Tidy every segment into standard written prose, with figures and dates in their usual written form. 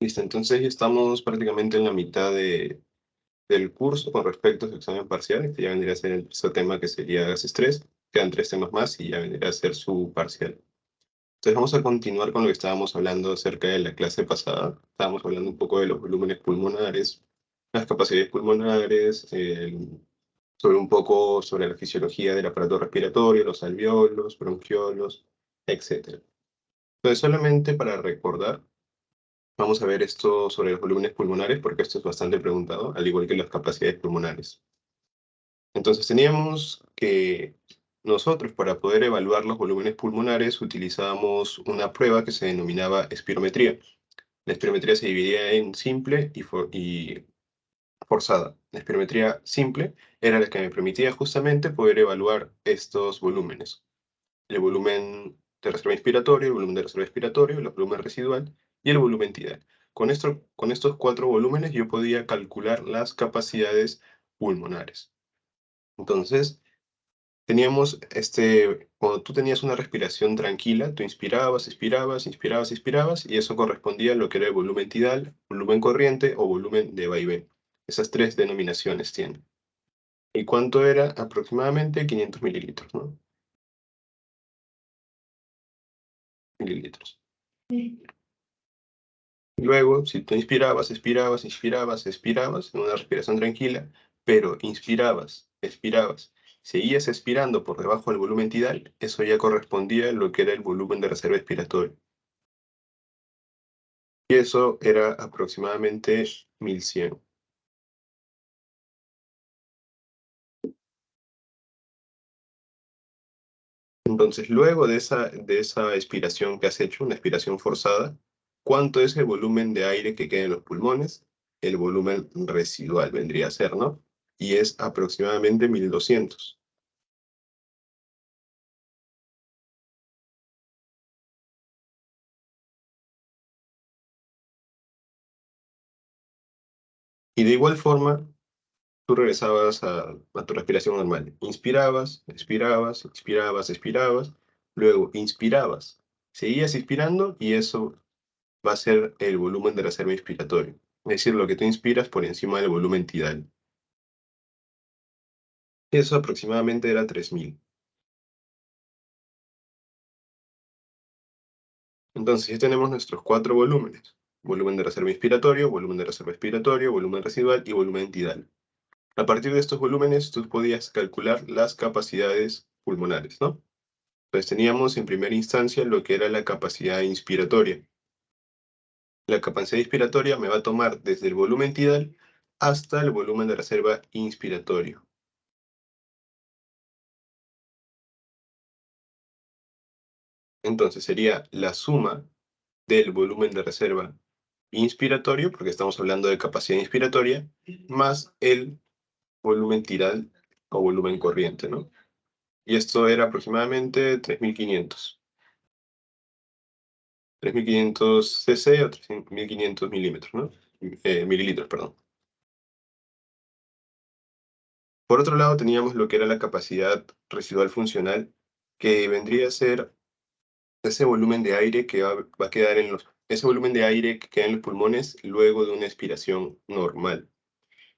Listo, entonces ya estamos prácticamente en la mitad del curso con respecto a su examen parcial. Este ya vendría a ser el tercer tema, que sería gases 3. Quedan 3 temas más y ya vendría a ser su parcial. Entonces vamos a continuar con lo que estábamos hablando acerca de la clase pasada. Estábamos hablando un poco de los volúmenes pulmonares, las capacidades pulmonares, sobre un poco sobre la fisiología del aparato respiratorio, los alveolos, bronquiolos, etc. Entonces, solamente para recordar, vamos a ver esto sobre los volúmenes pulmonares, porque esto es bastante preguntado, al igual que las capacidades pulmonares. Entonces teníamos que nosotros, para poder evaluar los volúmenes pulmonares, utilizábamos una prueba que se denominaba espirometría. La espirometría se dividía en simple y forzada. La espirometría simple era la que me permitía justamente poder evaluar estos volúmenes: el volumen de reserva inspiratorio, el volumen de reserva expiratorio, el volumen residual y el volumen tidal. Con estos 4 volúmenes yo podía calcular las capacidades pulmonares. Entonces, teníamos cuando tú tenías una respiración tranquila, tú inspirabas, expirabas, inspirabas, expirabas, y eso correspondía a lo que era el volumen tidal, volumen corriente o volumen de vaivén. Esas 3 denominaciones tienen. ¿Y cuánto era? Aproximadamente 500 mililitros, ¿no? Mililitros. Luego, si tú inspirabas, expirabas, inspirabas, expirabas, en una respiración tranquila, pero inspirabas, expirabas, seguías expirando por debajo del volumen tidal, eso ya correspondía a lo que era el volumen de reserva expiratoria. Y eso era aproximadamente 1100. Entonces, luego de esa expiración que has hecho, una expiración forzada, ¿cuánto es el volumen de aire que queda en los pulmones? El volumen residual vendría a ser, ¿no? Y es aproximadamente 1200. Y de igual forma, tú regresabas a tu respiración normal. Inspirabas, expirabas, inspirabas, expirabas, luego inspirabas, seguías inspirando, y eso va a ser el volumen de reserva inspiratorio. Es decir, lo que tú inspiras por encima del volumen tidal. Eso aproximadamente era 3000. Entonces ya tenemos nuestros 4 volúmenes: volumen de reserva inspiratorio, volumen de reserva expiratorio, volumen residual y volumen tidal. A partir de estos volúmenes, tú podías calcular las capacidades pulmonares, ¿no? Entonces teníamos en primera instancia lo que era la capacidad inspiratoria. La capacidad inspiratoria me va a tomar desde el volumen tidal hasta el volumen de reserva inspiratorio. Entonces sería la suma del volumen de reserva inspiratorio, porque estamos hablando de capacidad inspiratoria, más el volumen tidal o volumen corriente, ¿no? Y esto era aproximadamente 3500. 3500 cc o 3500 milímetros, ¿no? Mililitros, perdón. Por otro lado, teníamos lo que era la capacidad residual funcional, que vendría a ser ese volumen de aire que va a quedar ese volumen de aire que queda en los pulmones luego de una expiración normal.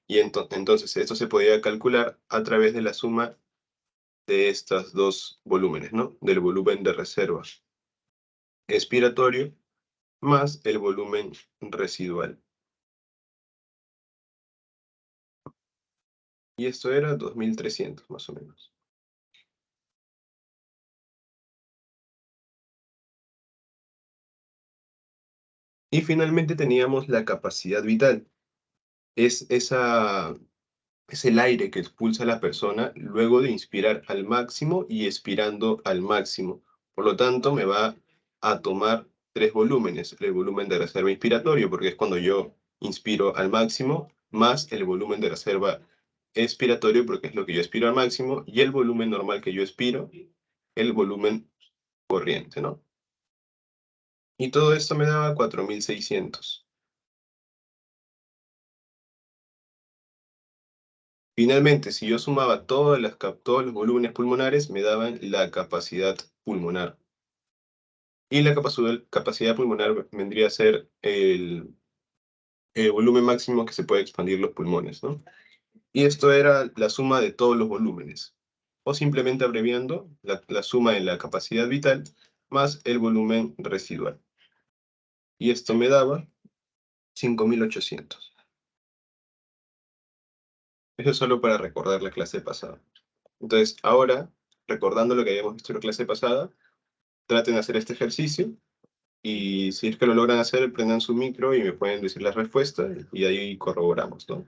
Y entonces esto se podía calcular a través de la suma de estos 2 volúmenes, ¿no? Del volumen de reserva expiratorio más el volumen residual. Y esto era 2300 más o menos. Y finalmente teníamos la capacidad vital. Es el aire que expulsa la persona luego de inspirar al máximo y expirando al máximo. Por lo tanto, me va a tomar 3 volúmenes: el volumen de reserva inspiratorio, porque es cuando yo inspiro al máximo, más el volumen de reserva expiratorio, porque es lo que yo expiro al máximo, y el volumen normal que yo expiro, el volumen corriente, ¿no? Y todo esto me daba 4600. Finalmente, si yo sumaba todos los volúmenes pulmonares, me daban la capacidad pulmonar. Y la capacidad pulmonar vendría a ser el volumen máximo que se puede expandir los pulmones, ¿no? Y esto era la suma de todos los volúmenes. O simplemente abreviando, la suma de la capacidad vital más el volumen residual. Y esto me daba 5.800. Eso es solo para recordar la clase pasada. Entonces, ahora, recordando lo que habíamos visto en la clase pasada, traten de hacer este ejercicio y si es que lo logran hacer, prendan su micro y me pueden decir la respuesta y ahí corroboramos, ¿no?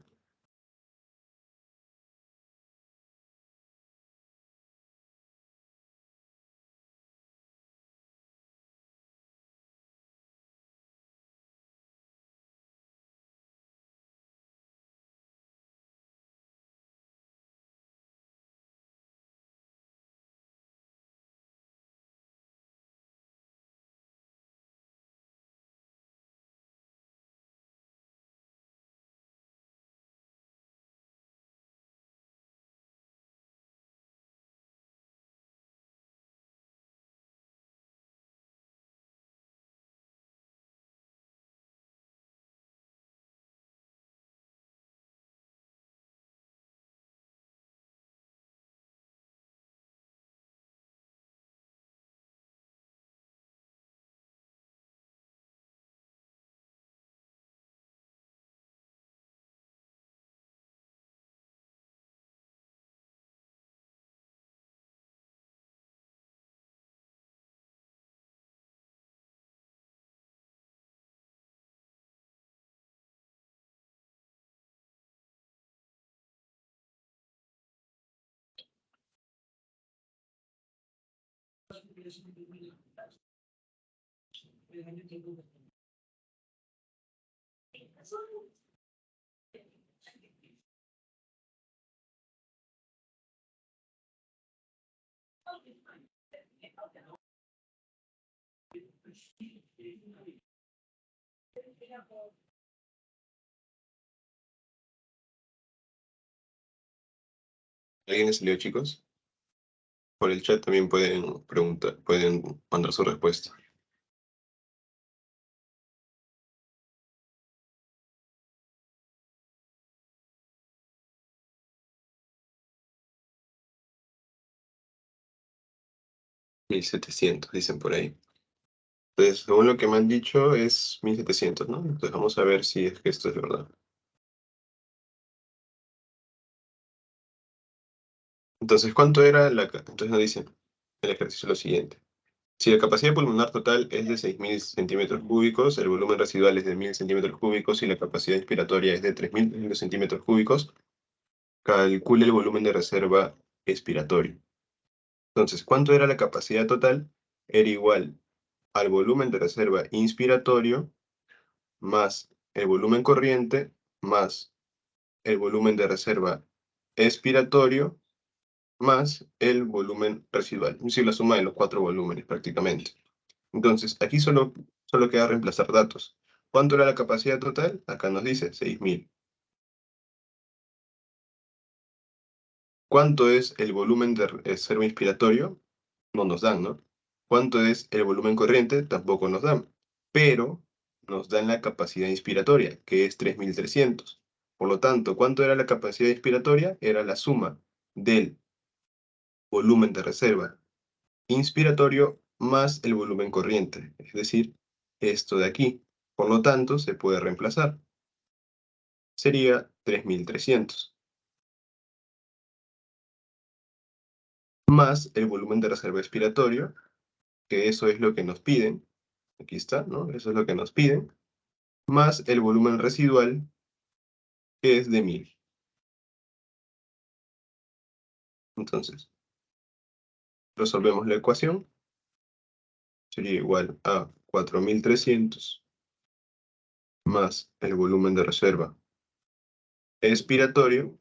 ¿Alguien les salió, chicos? Por el chat también pueden preguntar, pueden mandar su respuesta. $1.700, dicen por ahí. Entonces, según lo que me han dicho, es 1.700, ¿no? Entonces, vamos a ver si es que esto es verdad. Entonces, ¿cuánto era la... Entonces nos dicen el ejercicio lo siguiente. Si la capacidad pulmonar total es de 6.000 centímetros cúbicos, el volumen residual es de 1.000 centímetros cúbicos y la capacidad inspiratoria es de 3.000 centímetros cúbicos, calcule el volumen de reserva expiratorio. Entonces, ¿cuánto era la capacidad total? Era igual al volumen de reserva inspiratorio más el volumen corriente más el volumen de reserva expiratorio más el volumen residual. Es decir, la suma de los 4 volúmenes prácticamente. Entonces, aquí solo queda reemplazar datos. ¿Cuánto era la capacidad total? Acá nos dice 6.000. ¿Cuánto es el volumen de reserva inspiratorio? No nos dan, ¿no? ¿Cuánto es el volumen corriente? Tampoco nos dan. Pero nos dan la capacidad inspiratoria, que es 3.300. Por lo tanto, ¿cuánto era la capacidad inspiratoria? Era la suma del volumen de reserva inspiratorio más el volumen corriente, es decir, esto de aquí. Por lo tanto, se puede reemplazar. Sería 3.300 más el volumen de reserva expiratorio, que eso es lo que nos piden. Aquí está, ¿no? Eso es lo que nos piden. Más el volumen residual, que es de 1.000. Entonces, resolvemos la ecuación. Sería igual a 4.300 más el volumen de reserva expiratorio.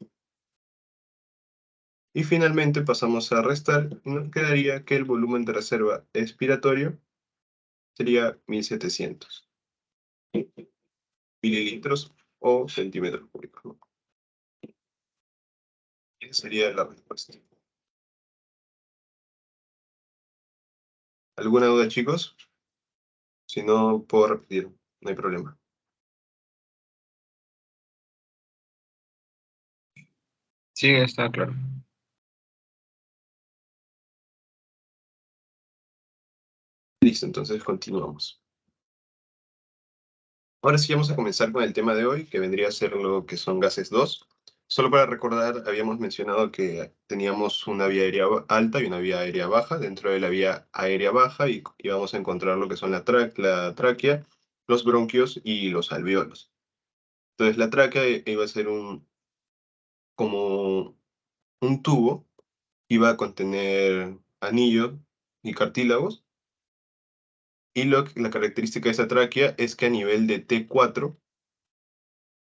Y finalmente pasamos a restar y nos quedaría que el volumen de reserva expiratorio sería 1.700 mililitros o centímetros cúbicos, ¿no? Esa sería la respuesta. ¿Alguna duda, chicos? Si no, puedo repetir, no hay problema. Sí, está claro. Listo, entonces continuamos. Ahora sí vamos a comenzar con el tema de hoy, que vendría a ser lo que son gases 2. Solo para recordar, habíamos mencionado que teníamos una vía aérea alta y una vía aérea baja. Dentro de la vía aérea baja íbamos a encontrar lo que son la tráquea, los bronquios y los alvéolos. Entonces la tráquea iba a ser como un tubo, iba a contener anillos y cartílagos, y la característica de esa tráquea es que a nivel de T4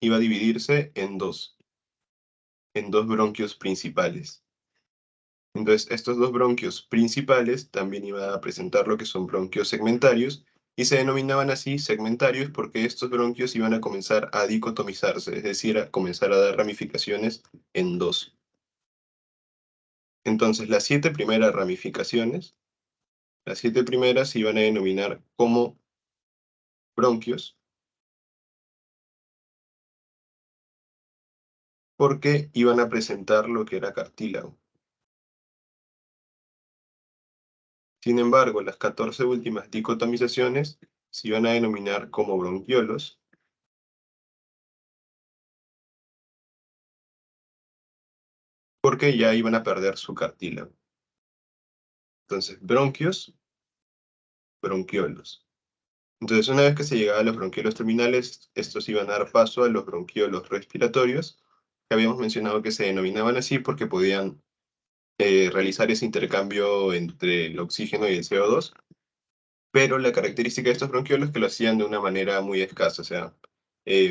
iba a dividirse en dos bronquios principales. Entonces, estos dos bronquios principales también iban a presentar lo que son bronquios segmentarios, y se denominaban así segmentarios porque estos bronquios iban a comenzar a dicotomizarse, es decir, a comenzar a dar ramificaciones en dos. Entonces, las 7 primeras ramificaciones, las 7 primeras se iban a denominar como bronquios, porque iban a presentar lo que era cartílago. Sin embargo, las 14 últimas dicotomizaciones se iban a denominar como bronquiolos, porque ya iban a perder su cartílago. Entonces, bronquios, bronquiolos. Entonces, una vez que se llegaba a los bronquiolos terminales, estos iban a dar paso a los bronquiolos respiratorios, que habíamos mencionado que se denominaban así porque podían realizar ese intercambio entre el oxígeno y el CO2, pero la característica de estos bronquiolos es que lo hacían de una manera muy escasa, o sea,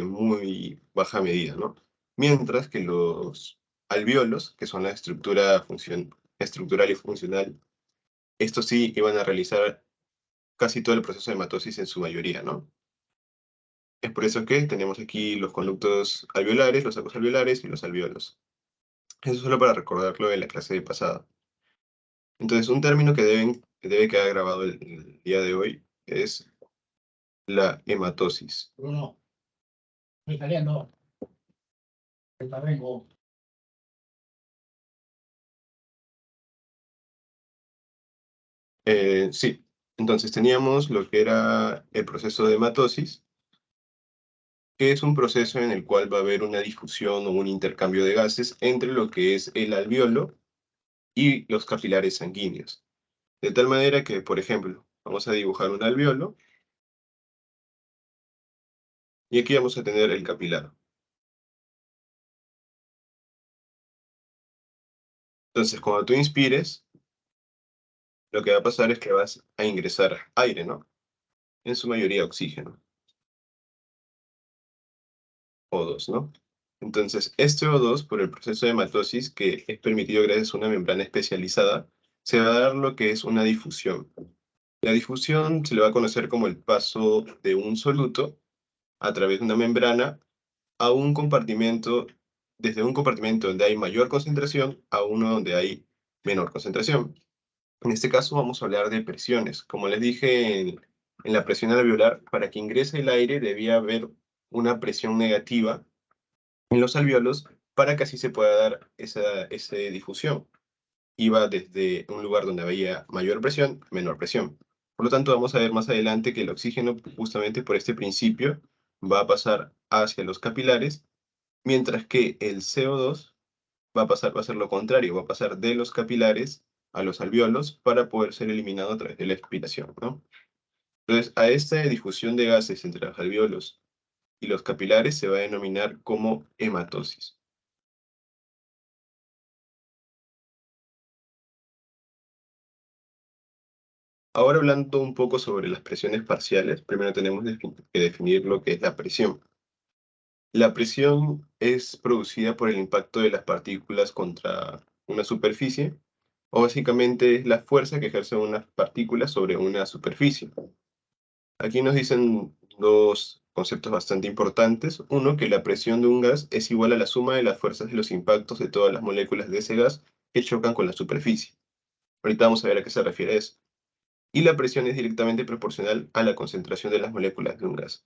muy baja medida, ¿no? Mientras que los alvéolos, que son la estructura estructural y funcional, estos sí iban a realizar casi todo el proceso de matosis en su mayoría, ¿no? Es por eso que tenemos aquí los conductos alveolares, los sacos alveolares y los alvéolos. Eso solo para recordarlo de la clase de pasada. Entonces, un término que debe quedar grabado el día de hoy es la hematosis. Bruno, estoy saliendo. Ahorita vengo. Sí, entonces teníamos lo que era el proceso de hematosis, que es un proceso en el cual va a haber una difusión o un intercambio de gases entre lo que es el alvéolo y los capilares sanguíneos. De tal manera que, por ejemplo, vamos a dibujar un alvéolo y aquí vamos a tener el capilar. Entonces, cuando tú inspires, lo que va a pasar es que vas a ingresar aire, ¿no? En su mayoría oxígeno. O2, ¿no? Entonces, este O2, por el proceso de matosis, que es permitido gracias a una membrana especializada, se va a dar lo que es una difusión. La difusión se le va a conocer como el paso de un soluto a través de una membrana a un compartimento, desde un compartimento donde hay mayor concentración a uno donde hay menor concentración. En este caso vamos a hablar de presiones. Como les dije en la presión alveolar, para que ingrese el aire debía haber una presión negativa en los alvéolos para que así se pueda dar esa difusión. Iba desde un lugar donde había mayor presión, menor presión. Por lo tanto, vamos a ver más adelante que el oxígeno, justamente por este principio, va a pasar hacia los capilares, mientras que el CO2 va a ser lo contrario, va a pasar de los capilares a los alvéolos para poder ser eliminado a través de la expiración, ¿no? Entonces, a esta difusión de gases entre los alvéolos y los capilares se va a denominar como hematosis. Ahora hablando un poco sobre las presiones parciales, primero tenemos que definir lo que es la presión. La presión es producida por el impacto de las partículas contra una superficie, o básicamente es la fuerza que ejercen unas partículas sobre una superficie. Aquí nos dicen dos conceptos bastante importantes. Uno, que la presión de un gas es igual a la suma de las fuerzas de los impactos de todas las moléculas de ese gas que chocan con la superficie. Ahorita vamos a ver a qué se refiere eso. Y la presión es directamente proporcional a la concentración de las moléculas de un gas.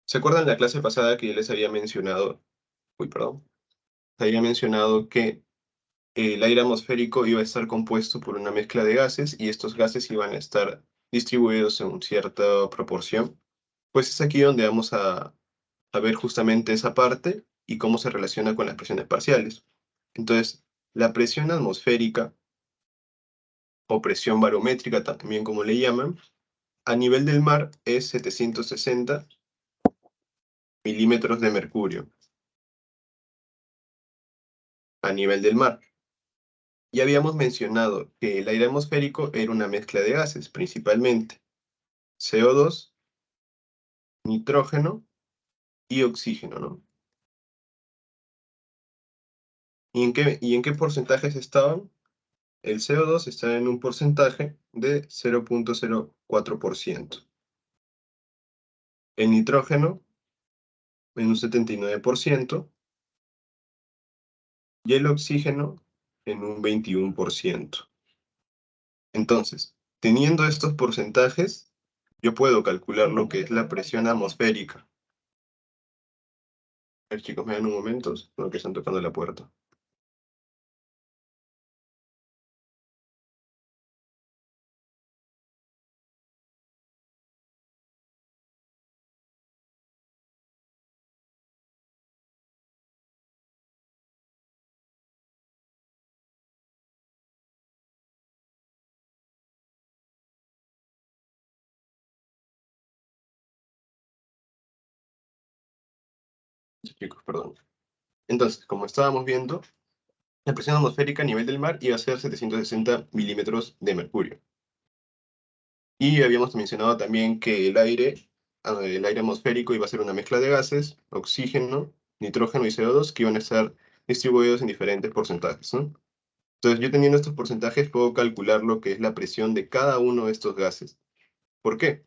¿Se acuerdan la clase pasada que yo les había mencionado? Uy, perdón. había mencionado que el aire atmosférico iba a estar compuesto por una mezcla de gases y estos gases iban a estar distribuidos en cierta proporción. Pues es aquí donde vamos a ver justamente esa parte y cómo se relaciona con las presiones parciales. Entonces, la presión atmosférica o presión barométrica, también como le llaman, a nivel del mar es 760 milímetros de mercurio. A nivel del mar. Ya habíamos mencionado que el aire atmosférico era una mezcla de gases, principalmente CO2, nitrógeno y oxígeno, ¿no? ¿Y en qué porcentajes estaban? El CO2 está en un porcentaje de 0.04%. El nitrógeno en un 79% y el oxígeno en un 21%. Entonces, teniendo estos porcentajes, yo puedo calcular lo que es la presión atmosférica. A ver, chicos, me dan un momento, creo que están tocando la puerta. Chicos, perdón. Entonces, como estábamos viendo, la presión atmosférica a nivel del mar iba a ser 760 milímetros de mercurio. Y habíamos mencionado también que el aire atmosférico iba a ser una mezcla de gases, oxígeno, nitrógeno y CO2, que iban a estar distribuidos en diferentes porcentajes, ¿no? Entonces, yo teniendo estos porcentajes puedo calcular lo que es la presión de cada uno de estos gases. ¿Por qué?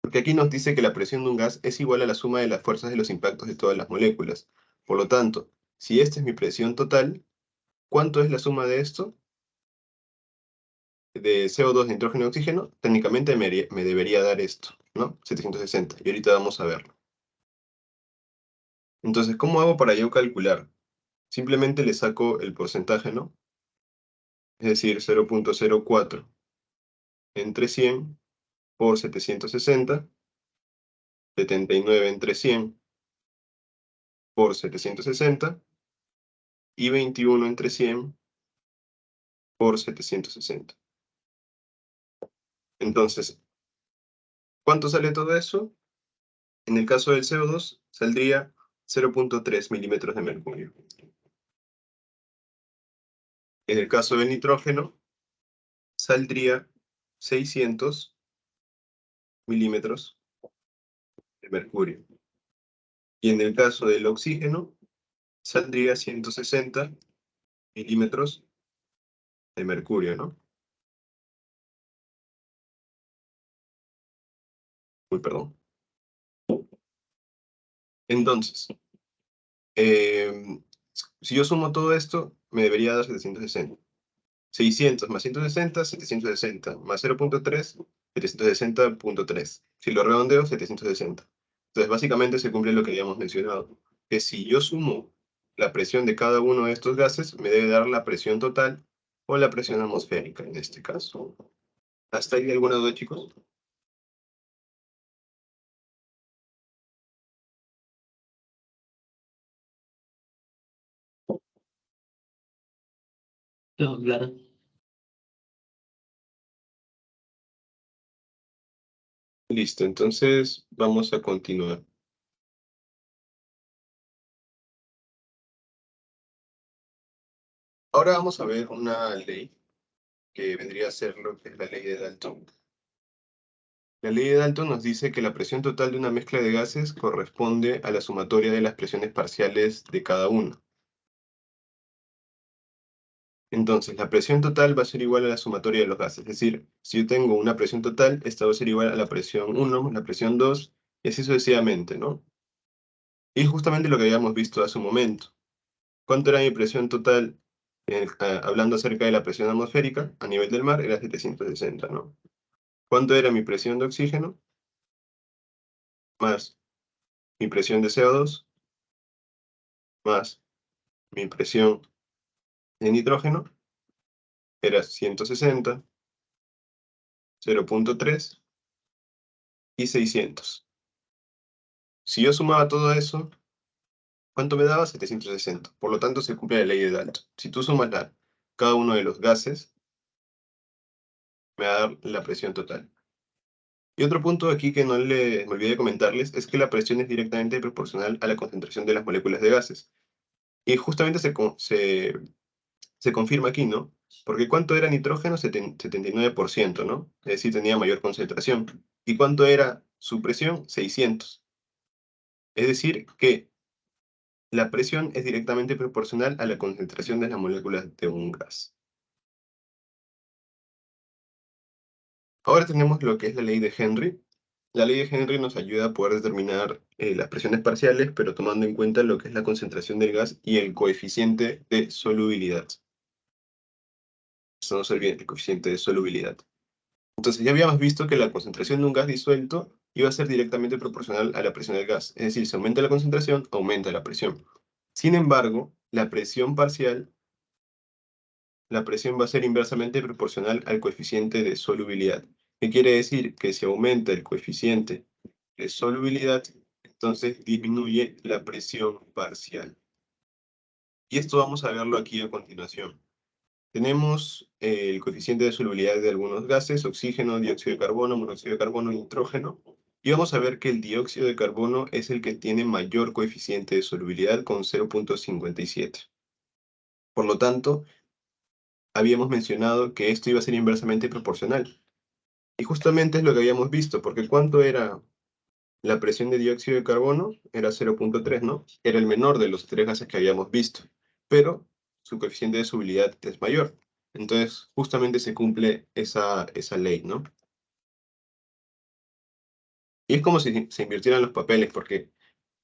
Porque aquí nos dice que la presión de un gas es igual a la suma de las fuerzas de los impactos de todas las moléculas. Por lo tanto, si esta es mi presión total, ¿cuánto es la suma de esto? De CO2, nitrógeno y oxígeno, técnicamente me debería dar esto, ¿no? 760. Y ahorita vamos a verlo. Entonces, ¿cómo hago para yo calcular? Simplemente le saco el porcentaje, ¿no? Es decir, 0.04 entre 100 por 760, 79 entre 100 por 760 y 21 entre 100 por 760. Entonces, ¿cuánto sale todo eso? En el caso del CO2, saldría 0.3 milímetros de mercurio. En el caso del nitrógeno, saldría 600 milímetros de mercurio. Y en el caso del oxígeno, saldría 160 milímetros de mercurio, ¿no? Uy, perdón. Entonces, si yo sumo todo esto, me debería dar 760. 600 más 160, 760, más 0.3, 760.3. Si lo redondeo, 760. Entonces, básicamente se cumple lo que habíamos mencionado, que si yo sumo la presión de cada uno de estos gases, me debe dar la presión total o la presión atmosférica en este caso. ¿Hasta ahí alguna duda, chicos? No, claro. Listo, entonces vamos a continuar. Ahora vamos a ver una ley que vendría a ser lo que es la ley de Dalton. La ley de Dalton nos dice que la presión total de una mezcla de gases corresponde a la sumatoria de las presiones parciales de cada uno. Entonces, la presión total va a ser igual a la sumatoria de los gases. Es decir, si yo tengo una presión total, esta va a ser igual a la presión 1, la presión 2, y así sucesivamente, ¿no? Y justamente lo que habíamos visto hace un momento. ¿Cuánto era mi presión total? Hablando acerca de la presión atmosférica, a nivel del mar, era 760, ¿no? ¿Cuánto era mi presión de oxígeno? Más mi presión de CO2, más mi presión de nitrógeno era 160, 0.3 y 600. Si yo sumaba todo eso, ¿cuánto me daba? 760. Por lo tanto, se cumple la ley de Dalton. Si tú sumas cada uno de los gases, me va a dar la presión total. Y otro punto aquí que me olvidé de comentarles es que la presión es directamente proporcional a la concentración de las moléculas de gases. Y justamente se confirma aquí, ¿no? Porque ¿cuánto era nitrógeno? 79%, ¿no? Es decir, tenía mayor concentración. ¿Y cuánto era su presión? 600. Es decir, que la presión es directamente proporcional a la concentración de las moléculas de un gas. Ahora tenemos lo que es la ley de Henry. La ley de Henry nos ayuda a poder determinar las presiones parciales, pero tomando en cuenta lo que es la concentración del gas y el coeficiente de solubilidad. Eso no se olvide, el coeficiente de solubilidad. Entonces ya habíamos visto que la concentración de un gas disuelto iba a ser directamente proporcional a la presión del gas. Es decir, si aumenta la concentración, aumenta la presión. Sin embargo, la presión parcial, la presión va a ser inversamente proporcional al coeficiente de solubilidad. ¿Qué quiere decir? Que si aumenta el coeficiente de solubilidad, entonces disminuye la presión parcial. Y esto vamos a verlo aquí a continuación. Tenemos el coeficiente de solubilidad de algunos gases: oxígeno, dióxido de carbono, monóxido de carbono, nitrógeno. Y vamos a ver que el dióxido de carbono es el que tiene mayor coeficiente de solubilidad con 0.57. Por lo tanto, habíamos mencionado que esto iba a ser inversamente proporcional. Y justamente es lo que habíamos visto, porque ¿cuánto era la presión de dióxido de carbono? Era 0.3, ¿no? Era el menor de los tres gases que habíamos visto, pero su coeficiente de solubilidad es mayor. Entonces, justamente se cumple esa ley, ¿no? Y es como si se invirtieran los papeles, porque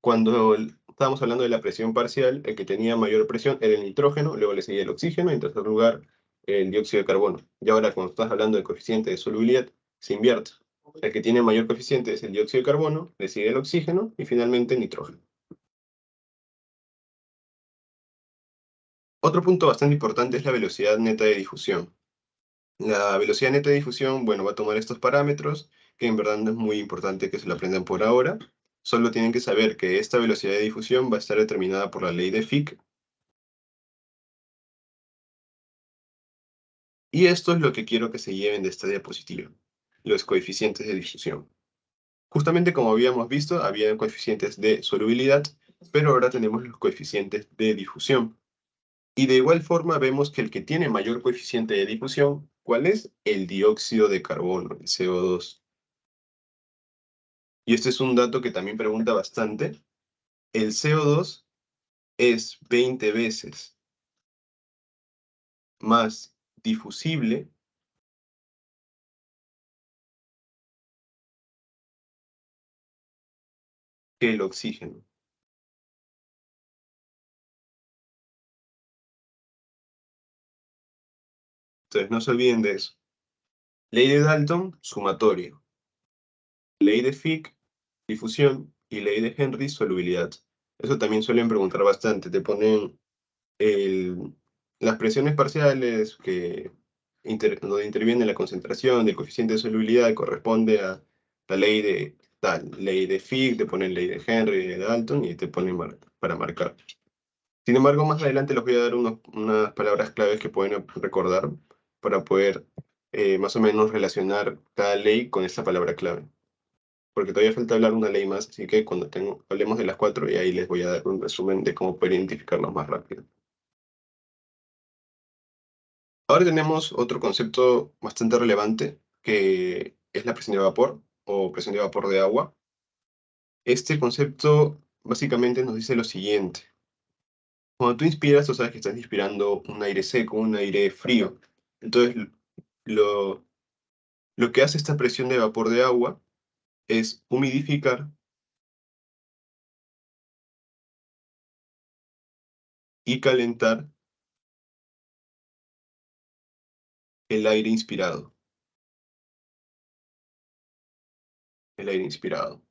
cuando estábamos hablando de la presión parcial, el que tenía mayor presión era el nitrógeno, luego le seguía el oxígeno y en tercer lugar el dióxido de carbono. Y ahora cuando estás hablando de coeficiente de solubilidad, se invierte. El que tiene mayor coeficiente es el dióxido de carbono, le sigue el oxígeno y finalmente el nitrógeno. Otro punto bastante importante es la velocidad neta de difusión. La velocidad neta de difusión, bueno, va a tomar estos parámetros, que en verdad no es muy importante que se lo aprendan por ahora. Solo tienen que saber que esta velocidad de difusión va a estar determinada por la ley de Fick. Y esto es lo que quiero que se lleven de esta diapositiva: los coeficientes de difusión. Justamente como habíamos visto, había coeficientes de solubilidad, pero ahora tenemos los coeficientes de difusión. Y de igual forma vemos que el que tiene mayor coeficiente de difusión, ¿cuál es? El dióxido de carbono, el CO2. Y este es un dato que también pregunta bastante. El CO2 es 20 veces más difusible que el oxígeno. Entonces no se olviden de eso. Ley de Dalton, sumatorio. Ley de Fick, difusión. Y ley de Henry, solubilidad. Eso también suelen preguntar bastante. Te ponen las presiones parciales donde interviene la concentración del coeficiente de solubilidad, corresponde a la ley de tal. Ley de Fick, te ponen ley de Henry, de Dalton, y te ponen para marcar. Sin embargo, más adelante les voy a dar unas palabras claves que pueden recordar para poder más o menos relacionar cada ley con esta palabra clave. Porque todavía falta hablar una ley más, así que cuando hablemos de las cuatro, y ahí les voy a dar un resumen de cómo poder identificarlos más rápido. Ahora tenemos otro concepto bastante relevante, que es la presión de vapor o presión de vapor de agua. Este concepto básicamente nos dice lo siguiente: cuando tú inspiras, tú sabes que estás inspirando un aire seco, un aire frío. Entonces, lo, lo que hace esta presión de vapor de agua es humidificar y calentar el aire inspirado. El aire inspirado.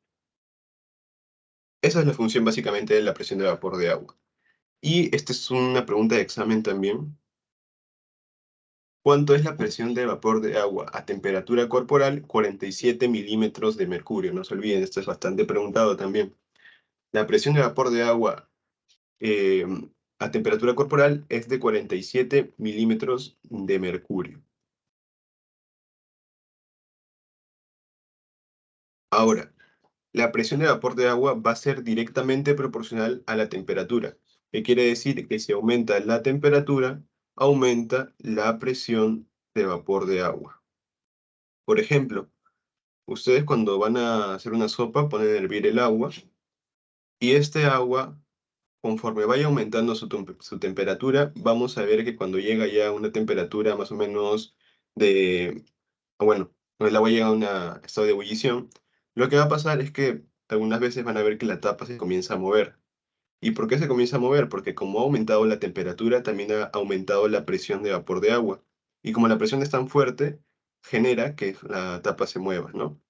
Esa es la función básicamente de la presión de vapor de agua. Y esta es una pregunta de examen también. ¿Cuánto es la presión de vapor de agua a temperatura corporal? 47 milímetros de mercurio. No se olviden, esto es bastante preguntado también. La presión de vapor de agua eh, a temperatura corporal es de 47 milímetros de mercurio. Ahora, la presión de vapor de agua va a ser directamente proporcional a la temperatura, que quiere decir que si aumenta la temperatura, aumenta la presión de vapor de agua. Por ejemplo, ustedes cuando van a hacer una sopa ponen a hervir el agua y este agua, conforme vaya aumentando su temperatura, vamos a ver que cuando llega ya a una temperatura más o menos de, bueno, cuando el agua llega a un estado de ebullición, lo que va a pasar es que algunas veces van a ver que la tapa se comienza a mover. ¿Y por qué se comienza a mover? Porque como ha aumentado la temperatura, también ha aumentado la presión de vapor de agua. Y como la presión es tan fuerte, genera que la tapa se mueva, ¿no?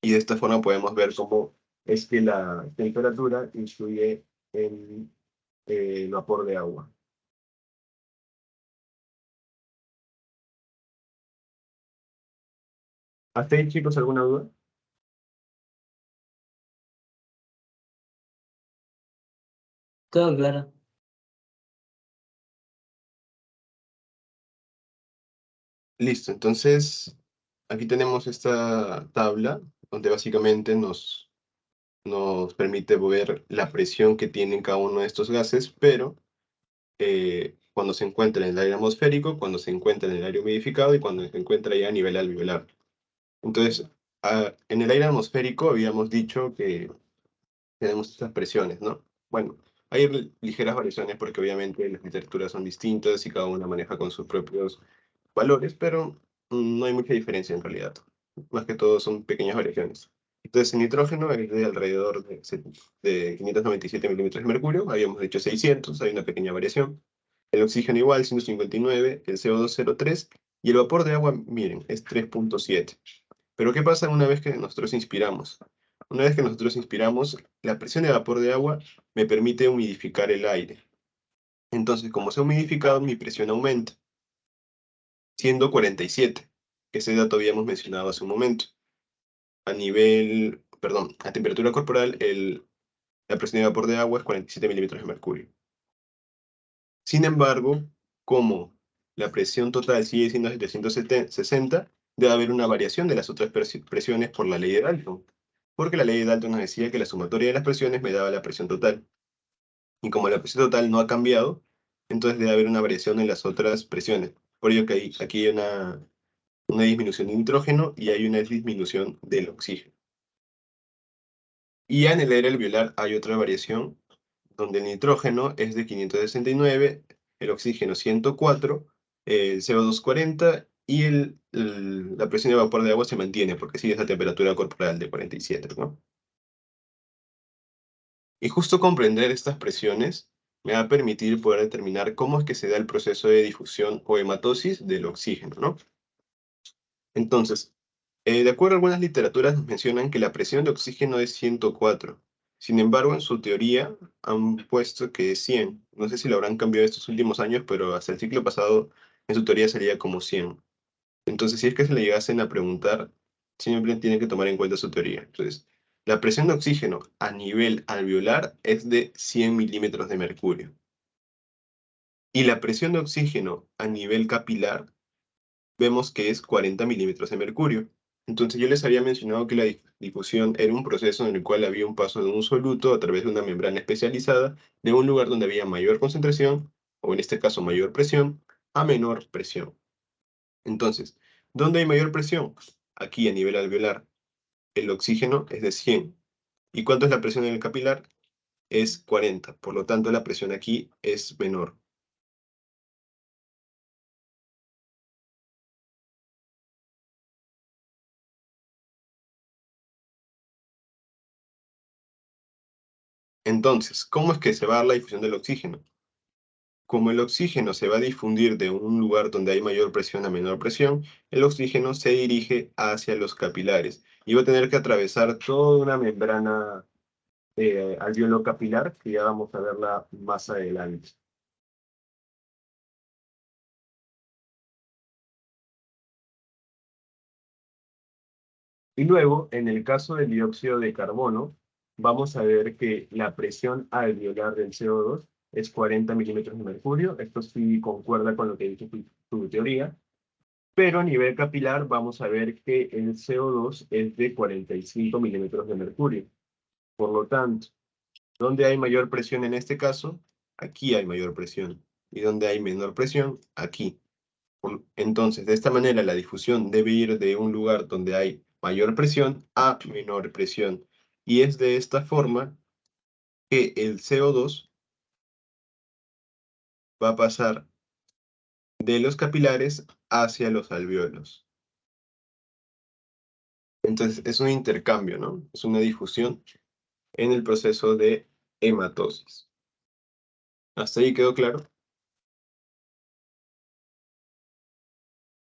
Y de esta forma podemos ver cómo es que la temperatura influye en el vapor de agua. ¿Hasta ahí, chicos, alguna duda? Todo claro. Listo, entonces aquí tenemos esta tabla donde básicamente nos permite ver la presión que tienen cada uno de estos gases, pero cuando se encuentra en el aire atmosférico, cuando se encuentra en el aire humidificado y cuando se encuentra ya a nivel alveolar. Entonces, en el aire atmosférico habíamos dicho que tenemos estas presiones, ¿no? Bueno, hay ligeras variaciones porque obviamente las literaturas son distintas y cada una maneja con sus propios valores, pero no hay mucha diferencia en realidad. Más que todo son pequeñas variaciones. Entonces, el nitrógeno es de alrededor de 597 milímetros de mercurio, habíamos dicho 600, hay una pequeña variación. El oxígeno igual, 159, el CO2 0,3 y el vapor de agua, miren, es 3,7. Pero ¿qué pasa una vez que nosotros inspiramos? Una vez que nosotros inspiramos, la presión de vapor de agua me permite humidificar el aire. Entonces, como se ha humidificado, mi presión aumenta, siendo 47, que ese dato habíamos mencionado hace un momento. A nivel, perdón, a temperatura corporal, la presión de vapor de agua es 47 milímetros de mercurio. Sin embargo, como la presión total sigue siendo 760, debe haber una variación de las otras presiones por la ley de Dalton. Porque la ley de Dalton nos decía que la sumatoria de las presiones me daba la presión total. Y como la presión total no ha cambiado, entonces debe haber una variación en las otras presiones. Por ello que aquí hay una disminución de nitrógeno y hay una disminución del oxígeno. Y ya en el aire alveolar hay otra variación, donde el nitrógeno es de 569, el oxígeno 104, el CO2 40 y la presión de vapor de agua se mantiene porque sigue esa temperatura corporal de 47, ¿no? Y justo comprender estas presiones me va a permitir poder determinar cómo es que se da el proceso de difusión o hematosis del oxígeno, ¿no? Entonces, de acuerdo a algunas literaturas nos mencionan que la presión de oxígeno es 104. Sin embargo, en su teoría han puesto que es 100. No sé si lo habrán cambiado estos últimos años, pero hasta el ciclo pasado en su teoría sería como 100. Entonces, si es que se le llegasen a preguntar, siempre tienen que tomar en cuenta su teoría. Entonces, la presión de oxígeno a nivel alveolar es de 100 milímetros de mercurio. Y la presión de oxígeno a nivel capilar vemos que es 40 milímetros de mercurio. Entonces yo les había mencionado que la difusión era un proceso en el cual había un paso de un soluto a través de una membrana especializada de un lugar donde había mayor concentración, o en este caso mayor presión, a menor presión. Entonces, ¿dónde hay mayor presión? Aquí a nivel alveolar. El oxígeno es de 100. ¿Y cuánto es la presión en el capilar? Es 40. Por lo tanto, la presión aquí es menor. Entonces, ¿cómo es que se va a dar la difusión del oxígeno? Como el oxígeno se va a difundir de un lugar donde hay mayor presión a menor presión, el oxígeno se dirige hacia los capilares y va a tener que atravesar toda una membrana alvéolo capilar, que ya vamos a verla más adelante. Y luego, en el caso del dióxido de carbono, vamos a ver que la presión alveolar del CO2 es 40 milímetros de mercurio. Esto sí concuerda con lo que dice tu teoría. Pero a nivel capilar vamos a ver que el CO2 es de 45 milímetros de mercurio. Por lo tanto, ¿dónde hay mayor presión en este caso? Aquí hay mayor presión. ¿Y dónde hay menor presión? Aquí. Entonces, de esta manera, la difusión debe ir de un lugar donde hay mayor presión a menor presión. Y es de esta forma que el CO2 va a pasar de los capilares hacia los alvéolos. Entonces, es un intercambio, ¿no? Es una difusión en el proceso de hematosis. ¿Hasta ahí quedó claro?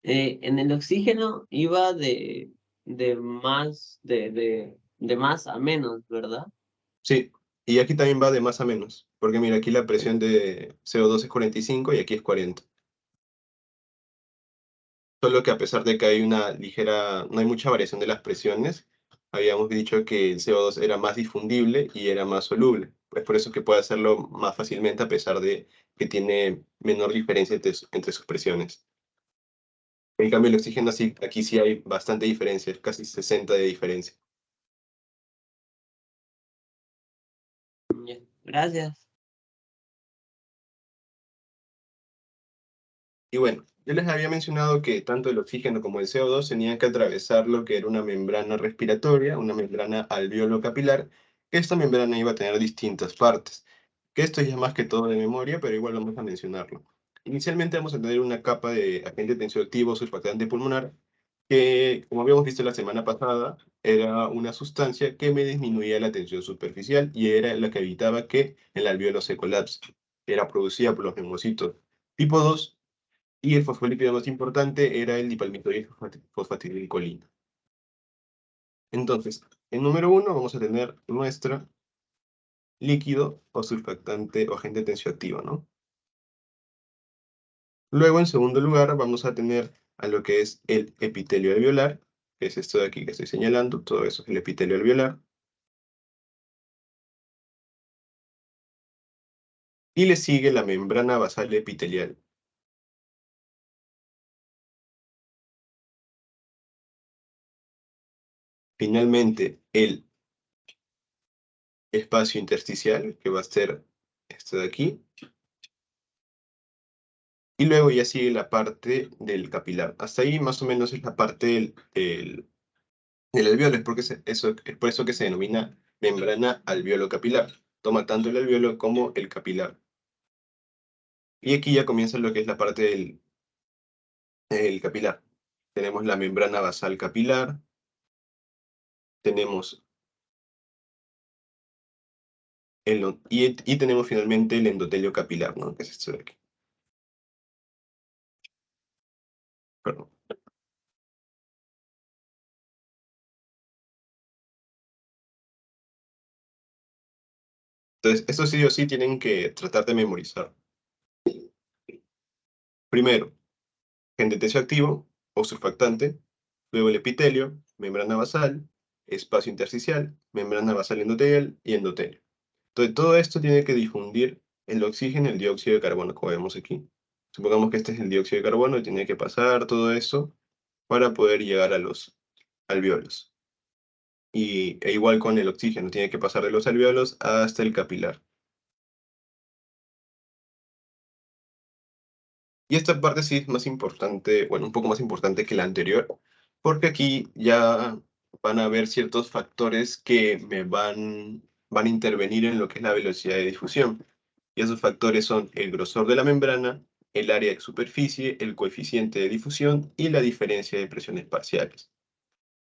En el oxígeno iba de más a menos, ¿verdad? Sí, y aquí también va de más a menos, porque mira, aquí la presión de CO2 es 45 y aquí es 40. Solo que a pesar de que hay una ligera, no hay mucha variación de las presiones, habíamos dicho que el CO2 era más difundible y era más soluble. Es por eso que puede hacerlo más fácilmente a pesar de que tiene menor diferencia entre sus presiones. En cambio, el oxígeno sí, aquí sí hay bastante diferencia, es casi 60 de diferencia. Ya, gracias. Y bueno, yo les había mencionado que tanto el oxígeno como el CO2 tenían que atravesar lo que era una membrana respiratoria, una membrana alveolo capilar, que esta membrana iba a tener distintas partes. Que esto ya es más que todo de memoria, pero igual vamos a mencionarlo. Inicialmente vamos a tener una capa de agente tensioactivo surfactante pulmonar, que, como habíamos visto la semana pasada, era una sustancia que me disminuía la tensión superficial y era la que evitaba que el alveolo se colapse. Era producida por los neumocitos tipo 2 y el fosfolípido más importante era el dipalmitoidefosfatidilcolina. Entonces, en número 1 vamos a tener nuestro líquido o surfactante o agente tensioactivo, ¿no? Luego, en segundo lugar, vamos a tener a lo que es el epitelio alveolar, que es esto de aquí que estoy señalando, todo eso es el epitelio alveolar. Y le sigue la membrana basal epitelial. Finalmente, el espacio intersticial, que va a ser esto de aquí. Y luego ya sigue la parte del capilar. Hasta ahí más o menos es la parte del alveolo, es por eso que se denomina membrana alveolo capilar. Toma tanto el alveolo como el capilar. Y aquí ya comienza lo que es la parte del capilar. Tenemos la membrana basal capilar, tenemos y tenemos finalmente el endotelio capilar, ¿no? Que es esto de aquí. Perdón. Entonces, estos sí o sí tienen que tratar de memorizar. Primero, agente tensioactivo o surfactante, luego el epitelio, membrana basal, espacio intersticial, membrana basal endotelial y endotelio. Entonces, todo esto tiene que difundir el oxígeno y el dióxido de carbono, como vemos aquí. Supongamos que este es el dióxido de carbono y tiene que pasar todo eso para poder llegar a los alvéolos. E igual con el oxígeno, tiene que pasar de los alvéolos hasta el capilar. Y esta parte sí es más importante, bueno, un poco más importante que la anterior, porque aquí ya van a haber ciertos factores que van a intervenir en lo que es la velocidad de difusión. Y esos factores son el grosor de la membrana, el área de superficie, el coeficiente de difusión y la diferencia de presiones parciales.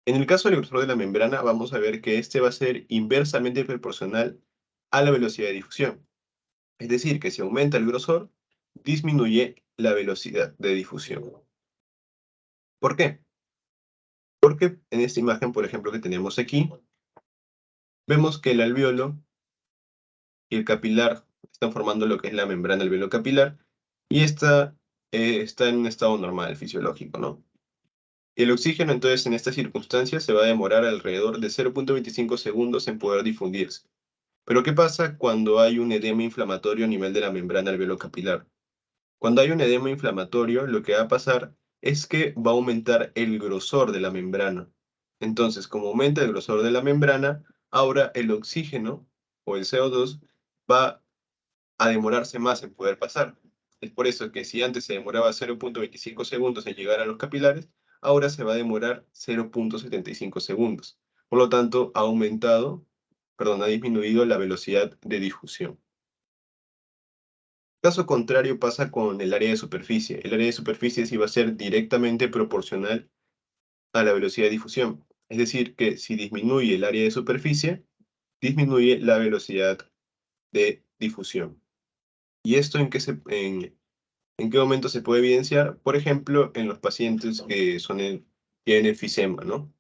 En el caso del grosor de la membrana, vamos a ver que este va a ser inversamente proporcional a la velocidad de difusión. Es decir, que si aumenta el grosor, disminuye la velocidad de difusión. ¿Por qué? Porque en esta imagen, por ejemplo, que tenemos aquí, vemos que el alvéolo y el capilar están formando lo que es la membrana alveolar capilar, y esta está en un estado normal, fisiológico, ¿no? El oxígeno, entonces, en estas circunstancias se va a demorar alrededor de 0.25 segundos en poder difundirse. Pero, ¿qué pasa cuando hay un edema inflamatorio a nivel de la membrana alveolar capilar? Cuando hay un edema inflamatorio, lo que va a pasar es que va a aumentar el grosor de la membrana. Entonces, como aumenta el grosor de la membrana, ahora el oxígeno o el CO2 va a demorarse más en poder pasar. Es por eso que si antes se demoraba 0.25 segundos en llegar a los capilares, ahora se va a demorar 0.75 segundos. Por lo tanto, ha disminuido la velocidad de difusión. Caso contrario pasa con el área de superficie. El área de superficie sí va a ser directamente proporcional a la velocidad de difusión. Es decir, que si disminuye el área de superficie, disminuye la velocidad de difusión. ¿Y esto en qué momento se puede evidenciar? Por ejemplo, en los pacientes que tienen enfisema, ¿no?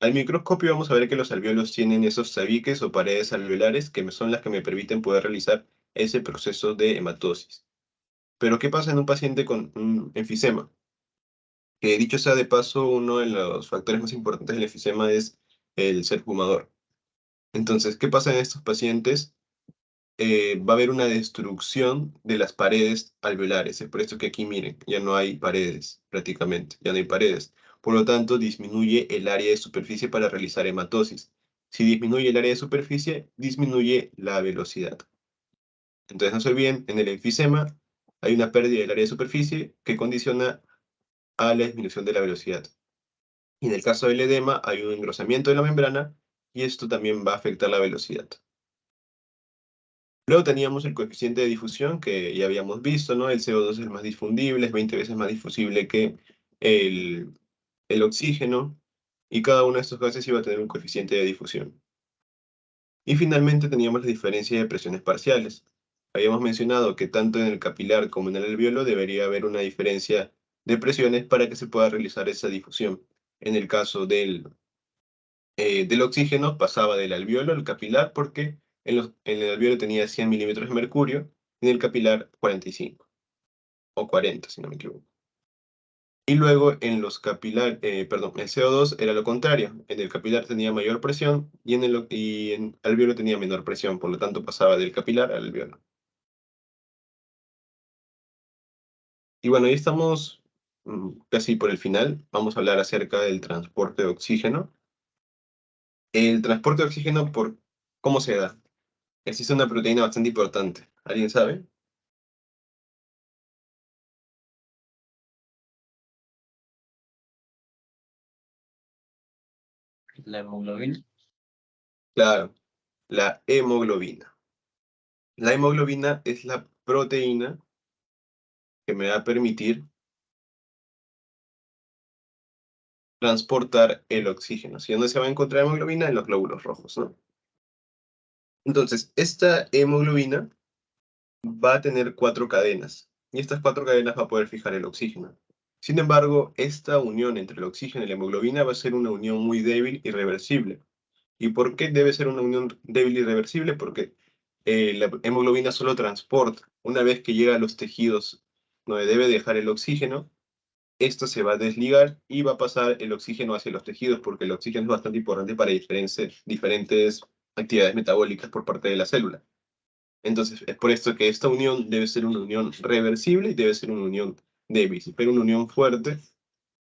Al microscopio vamos a ver que los alvéolos tienen esos tabiques o paredes alveolares que son las que me permiten poder realizar ese proceso de hematosis. Pero, ¿qué pasa en un paciente con un enfisema? Que dicho sea de paso, uno de los factores más importantes del enfisema es el ser fumador. Entonces, ¿qué pasa en estos pacientes? Va a haber una destrucción de las paredes alveolares. Es por esto que aquí, miren, ya no hay paredes, prácticamente, ya no hay paredes. Por lo tanto, disminuye el área de superficie para realizar hematosis. Si disminuye el área de superficie, disminuye la velocidad. Entonces, no se olviden, en el enfisema hay una pérdida del área de superficie que condiciona a la disminución de la velocidad. Y en el caso del edema, hay un engrosamiento de la membrana y esto también va a afectar la velocidad. Luego teníamos el coeficiente de difusión que ya habíamos visto, ¿no? El CO2 es el más difundible, es 20 veces más difusible que el oxígeno, y cada uno de estos gases iba a tener un coeficiente de difusión. Y finalmente teníamos la diferencia de presiones parciales. Habíamos mencionado que tanto en el capilar como en el alveolo debería haber una diferencia de presiones para que se pueda realizar esa difusión. En el caso del oxígeno pasaba del alveolo al capilar porque en el alveolo tenía 100 milímetros de mercurio y en el capilar 45 o 40, si no me equivoco. Y luego en los el CO2 era lo contrario. En el capilar tenía mayor presión y en alveolo tenía menor presión, por lo tanto pasaba del capilar al alveolo. Y bueno, ahí estamos casi por el final. Vamos a hablar acerca del transporte de oxígeno. El transporte de oxígeno, ¿cómo se da? Existe una proteína bastante importante. ¿Alguien sabe? La hemoglobina. Claro, la hemoglobina. La hemoglobina es la proteína que me va a permitir transportar el oxígeno. ¿Sí? ¿Dónde se va a encontrar hemoglobina? En los glóbulos rojos, ¿no? Entonces, esta hemoglobina va a tener 4 cadenas, y estas 4 cadenas va a poder fijar el oxígeno. Sin embargo, esta unión entre el oxígeno y la hemoglobina va a ser una unión muy débil y reversible. ¿Y por qué debe ser una unión débil y reversible? Porque la hemoglobina solo transporta. Una vez que llega a los tejidos donde debe dejar el oxígeno, esto se va a desligar y va a pasar el oxígeno hacia los tejidos, porque el oxígeno es bastante importante para diferentes actividades metabólicas por parte de la célula. Entonces, es por esto que esta unión debe ser una unión reversible y debe ser una unión débil. Si fuera una unión fuerte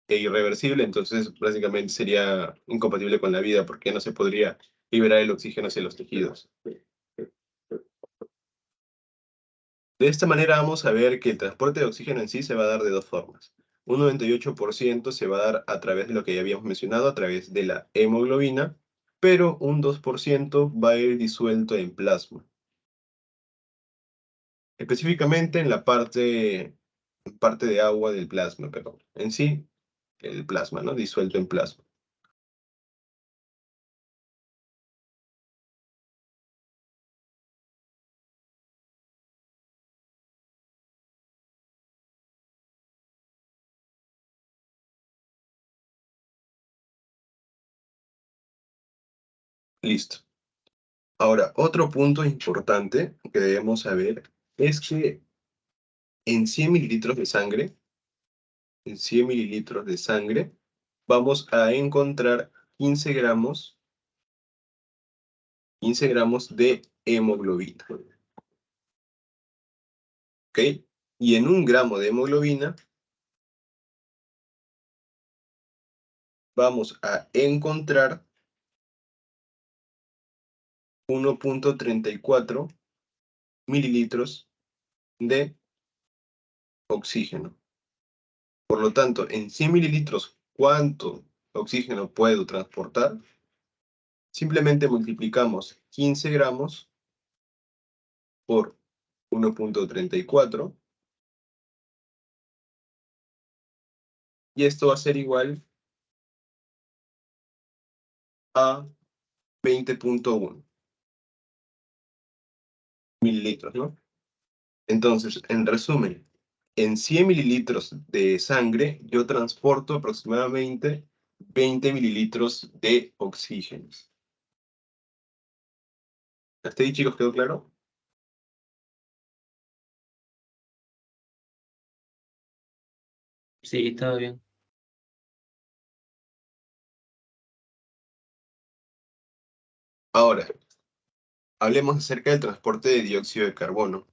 e irreversible, entonces básicamente sería incompatible con la vida, porque no se podría liberar el oxígeno hacia los tejidos. De esta manera vamos a ver que el transporte de oxígeno en sí se va a dar de dos formas. Un 98% se va a dar a través de lo que ya habíamos mencionado, a través de la hemoglobina, pero un 2% va a ir disuelto en plasma. Específicamente en la parte de agua del plasma, perdón. En sí, el plasma, ¿no? Disuelto en plasma. Listo. Ahora, otro punto importante que debemos saber es que en 100 mililitros de sangre, vamos a encontrar 15 gramos de hemoglobina. ¿Ok? Y en 1 gramo de hemoglobina vamos a encontrar 1.34 mililitros de oxígeno. Por lo tanto, en 100 mililitros, ¿cuánto oxígeno puedo transportar? Simplemente multiplicamos 15 gramos por 1.34 y esto va a ser igual a 20.1 mililitros, ¿no? Entonces, en resumen, en 100 mililitros de sangre yo transporto aproximadamente 20 mililitros de oxígeno. ¿Hasta ahí, chicos, quedó claro? Sí, todo bien. Ahora, hablemos acerca del transporte de dióxido de carbono.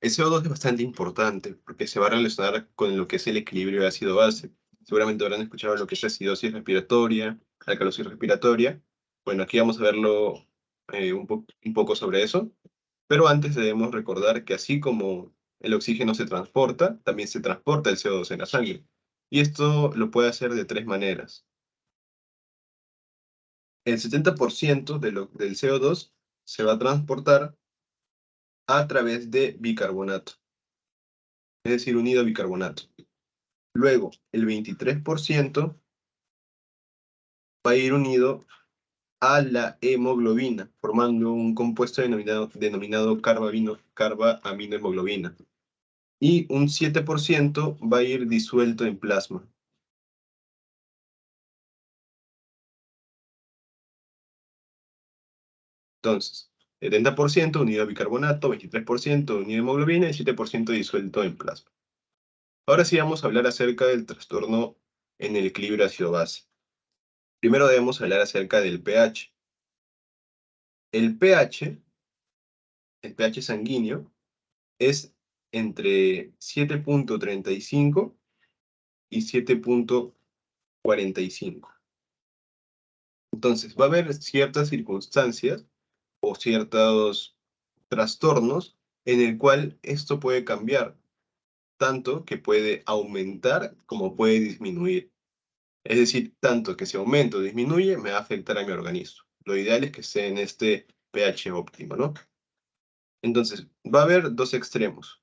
El CO2 es bastante importante porque se va a relacionar con lo que es el equilibrio de ácido-base. Seguramente habrán escuchado lo que es acidosis respiratoria, alcalosis respiratoria. Bueno, aquí vamos a verlo un poco sobre eso. Pero antes debemos recordar que así como el oxígeno se transporta, también se transporta el CO2 en la sangre. Y esto lo puede hacer de 3 maneras. El 70% del CO2 se va a transportar a través de bicarbonato, es decir, unido a bicarbonato. Luego, el 23% va a ir unido a la hemoglobina, formando un compuesto denominado carbaaminohemoglobina. Y un 7% va a ir disuelto en plasma. Entonces, 70% unido a bicarbonato, 23% unido a hemoglobina y 7% disuelto en plasma. Ahora sí vamos a hablar acerca del trastorno en el equilibrio ácido-base. Primero debemos hablar acerca del pH. El pH sanguíneo, es entre 7.35 y 7.45. Entonces, va a haber ciertas circunstancias o ciertos trastornos en el cual esto puede cambiar, tanto que puede aumentar como puede disminuir. Es decir, tanto que si aumenta o disminuye, me va a afectar a mi organismo. Lo ideal es que esté en este pH óptimo, ¿no? Entonces, va a haber dos extremos.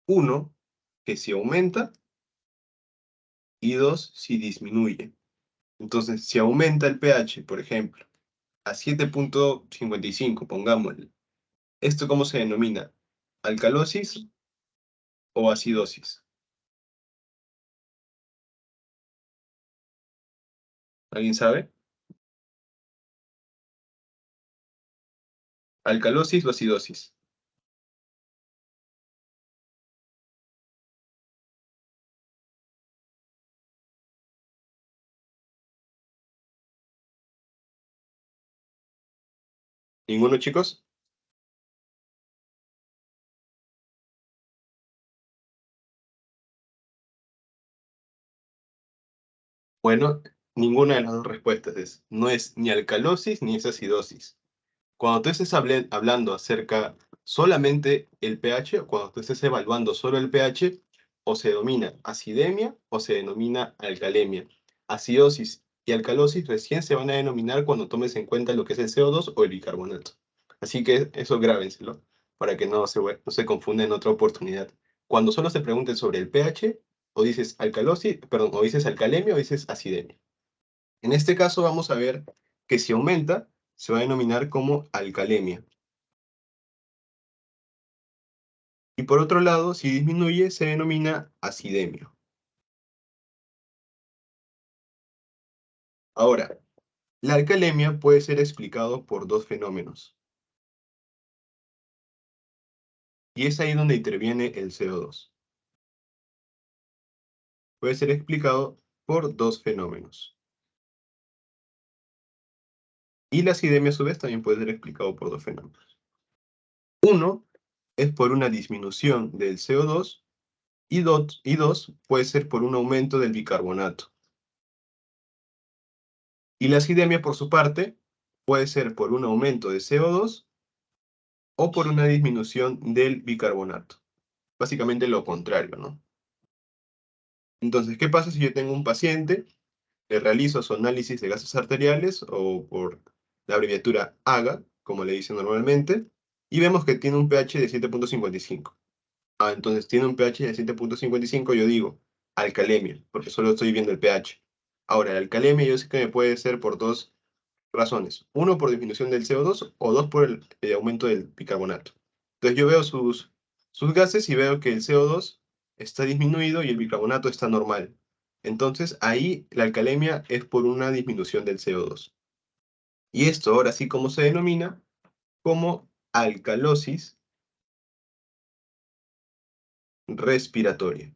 Uno, que si aumenta, y dos, si disminuye. Entonces, si aumenta el pH, por ejemplo, a 7.55, pongámosle, ¿esto cómo se denomina? ¿Alcalosis o acidosis? ¿Alguien sabe? ¿Alcalosis o acidosis? ¿Ninguno, chicos? Bueno, ninguna de las dos respuestas es. No es ni alcalosis ni es acidosis. Cuando tú estés hablando acerca solamente el pH, o cuando tú estés evaluando solo el pH, o se denomina acidemia o se denomina alcalemia. Acidosis y alcalosis recién se van a denominar cuando tomes en cuenta lo que es el CO2 o el bicarbonato. Así que eso grábenselo, para que no se confunda en otra oportunidad. Cuando solo se pregunte sobre el pH, o dices alcalosis, perdón, o dices alcalemia o dices acidemia. En este caso vamos a ver que si aumenta, se va a denominar como alcalemia. Y por otro lado, si disminuye, se denomina acidemia. Ahora, La alcalemia puede ser explicado por dos fenómenos. Y es ahí donde interviene el CO2. Puede ser explicado por dos fenómenos. Y la acidemia, a su vez, también puede ser explicado por dos fenómenos. Uno es por una disminución del CO2 y dos puede ser por un aumento del bicarbonato. Y la acidemia, por su parte, puede ser por un aumento de CO2 o por una disminución del bicarbonato. Básicamente lo contrario, ¿no? Entonces, ¿qué pasa si yo tengo un paciente, le realizo su análisis de gases arteriales, o por la abreviatura AGA, como le dicen normalmente, y vemos que tiene un pH de 7.55? Entonces tiene un pH de 7.55, yo digo alcalemia, porque solo estoy viendo el pH. Ahora, la alcalemia yo sé que me puede ser por dos razones. Uno, por disminución del CO2, o dos, por el aumento del bicarbonato. Entonces yo veo sus gases y veo que el CO2 está disminuido y el bicarbonato está normal. Entonces ahí la alcalemia es por una disminución del CO2. Y esto ahora sí, como se denomina, como alcalosis respiratoria.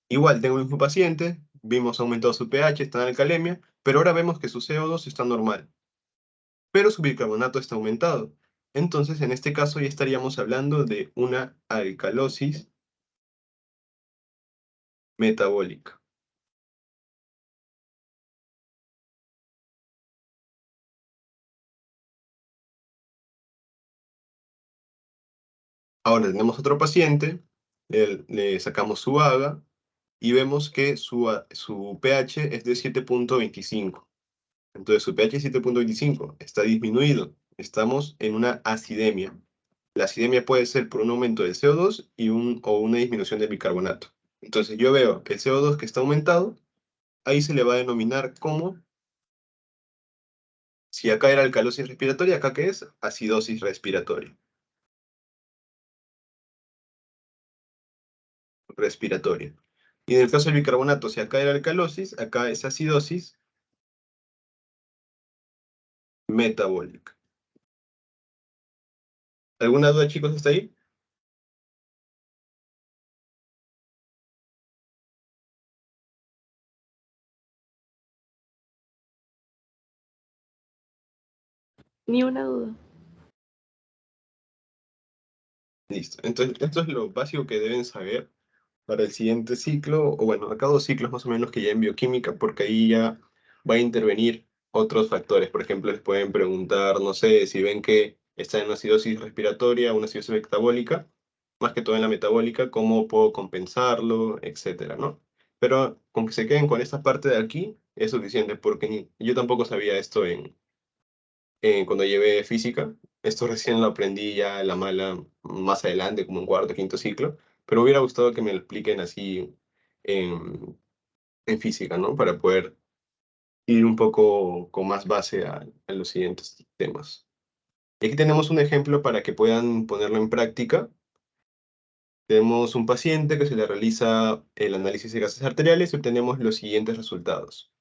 Igual, tengo el mismo paciente, vimos aumentado su pH, está en alcalemia, pero ahora vemos que su CO2 está normal, pero su bicarbonato está aumentado. Entonces, en este caso ya estaríamos hablando de una alcalosis metabólica. Ahora tenemos otro paciente, le sacamos su AGA y vemos que su pH es de 7.25. Entonces su pH es 7.25, está disminuido. Estamos en una acidemia. La acidemia puede ser por un aumento del CO2 o una disminución del bicarbonato. Entonces yo veo que el CO2 que está aumentado, ahí se le va a denominar como, si acá era alcalosis respiratoria, acá ¿qué es? Acidosis respiratoria. Y en el caso del bicarbonato, si acá era alcalosis, acá es acidosis metabólica. ¿Alguna duda, chicos, hasta ahí? Ni una duda. Listo. Entonces, esto es lo básico que deben saber para el siguiente ciclo, o bueno, acá 2 ciclos más o menos que ya en bioquímica, porque ahí ya va a intervenir otros factores. Por ejemplo, les pueden preguntar, no sé, si ven que está en una acidosis respiratoria, una acidosis metabólica, más que todo en la metabólica, cómo puedo compensarlo, etcétera, ¿no? Pero con que se queden con esta parte de aquí es suficiente, porque yo tampoco sabía esto cuando llevé física. Esto recién lo aprendí ya a la mala más adelante, como en cuarto, quinto ciclo, pero me hubiera gustado que me lo expliquen así en física, ¿no? Para poder ir un poco con más base a los siguientes temas. Y aquí tenemos un ejemplo para que puedan ponerlo en práctica. Tenemos un paciente que se le realiza el análisis de gases arteriales y obtenemos los siguientes resultados.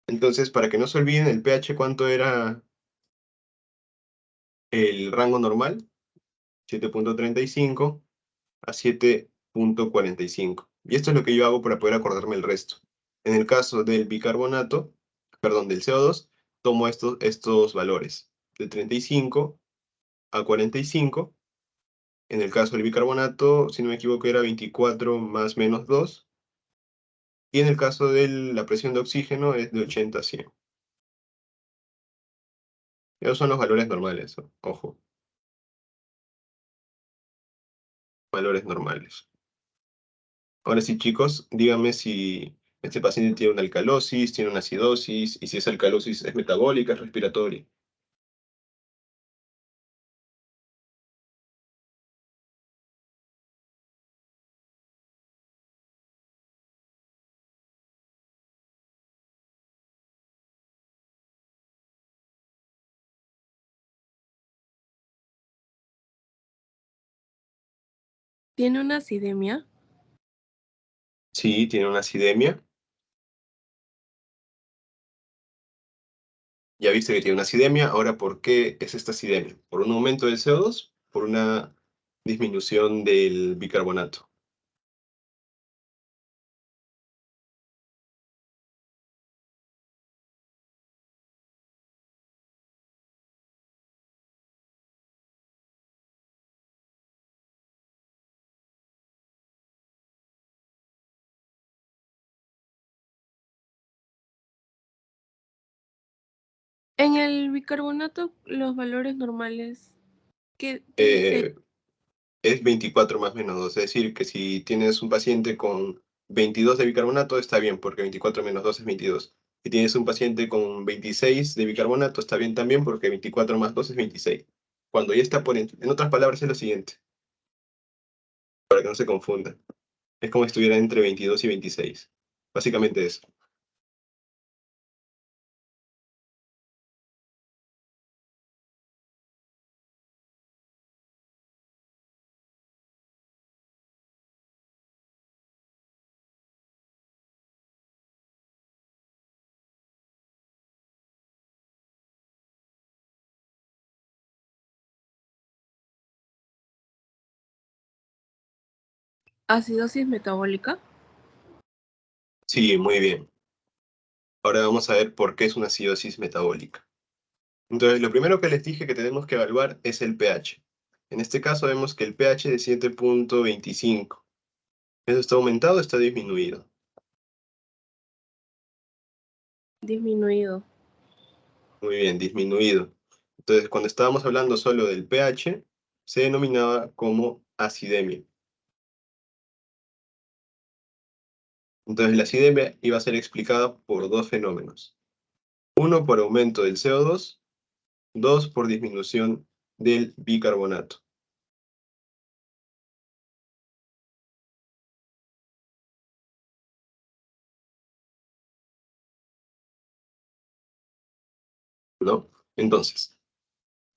Entonces, para que no se olviden, el pH, ¿cuánto era el rango normal? 7.35 a 7.45. Y esto es lo que yo hago para poder acordarme el resto. En el caso del bicarbonato, perdón, del CO2, tomo estos valores, de 35 a 45. En el caso del bicarbonato, si no me equivoco, era 24 más menos 2. Y en el caso de la presión de oxígeno es de 80 a 100. Esos son los valores normales, ojo, valores normales. Ahora sí, chicos, díganme si este paciente tiene una alcalosis, tiene una acidosis, y si esa alcalosis es metabólica, es respiratoria. ¿Tiene una acidemia? Sí, tiene una acidemia. Ya viste que tiene una acidemia. Ahora, ¿por qué es esta acidemia? ¿Por un aumento del CO2? ¿Por una disminución del bicarbonato? En el bicarbonato, los valores normales, ¿qué dice? Es 24 más menos 2. Es decir, que si tienes un paciente con 22 de bicarbonato, está bien, porque 24 menos 2 es 22. Si tienes un paciente con 26 de bicarbonato, está bien también, porque 24 más 2 es 26. Cuando ya está en otras palabras, es lo siguiente, para que no se confunda. Es como si estuviera entre 22 y 26. Básicamente eso. Acidosis metabólica. Sí, muy bien. Ahora vamos a ver por qué es una acidosis metabólica. Entonces, lo primero que les dije que tenemos que evaluar es el pH. En este caso vemos que el pH es de 7.25. ¿Eso está aumentado o está disminuido? Disminuido. Muy bien, disminuido. Entonces, cuando estábamos hablando solo del pH, se denominaba como acidemia. Entonces, la acidemia iba a ser explicada por dos fenómenos. Uno, por aumento del CO2. Dos, por disminución del bicarbonato. ¿No? Entonces,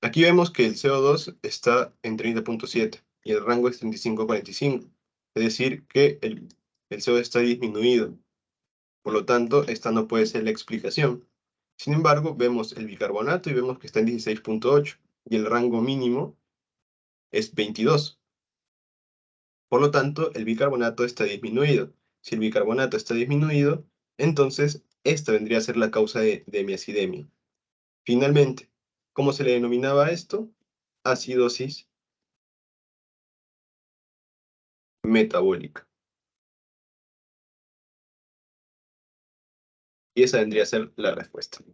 aquí vemos que el CO2 está en 30.7 y el rango es 35.45. Es decir, que el CO2 está disminuido. Por lo tanto, esta no puede ser la explicación. Sin embargo, vemos el bicarbonato y vemos que está en 16.8 y el rango mínimo es 22. Por lo tanto, el bicarbonato está disminuido. Si el bicarbonato está disminuido, entonces esta vendría a ser la causa de mi acidemia. Finalmente, ¿cómo se le denominaba esto? Acidosis metabólica. Y esa vendría a ser la respuesta.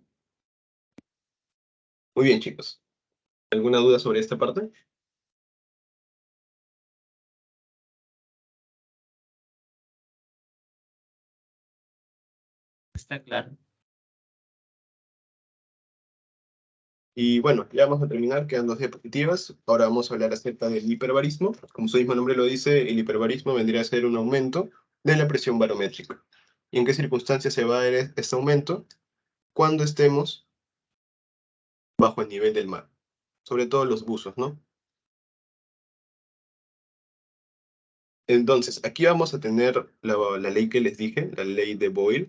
Muy bien, chicos. ¿Alguna duda sobre esta parte? Está claro. Y bueno, ya vamos a terminar, quedan dos diapositivas. Ahora vamos a hablar acerca del hiperbarismo. Como su mismo nombre lo dice, el hiperbarismo vendría a ser un aumento de la presión barométrica. ¿Y en qué circunstancias se va a dar este aumento? Cuando estemos bajo el nivel del mar. Sobre todo los buzos, ¿no? Entonces, aquí vamos a tener la ley que les dije, la ley de Boyle.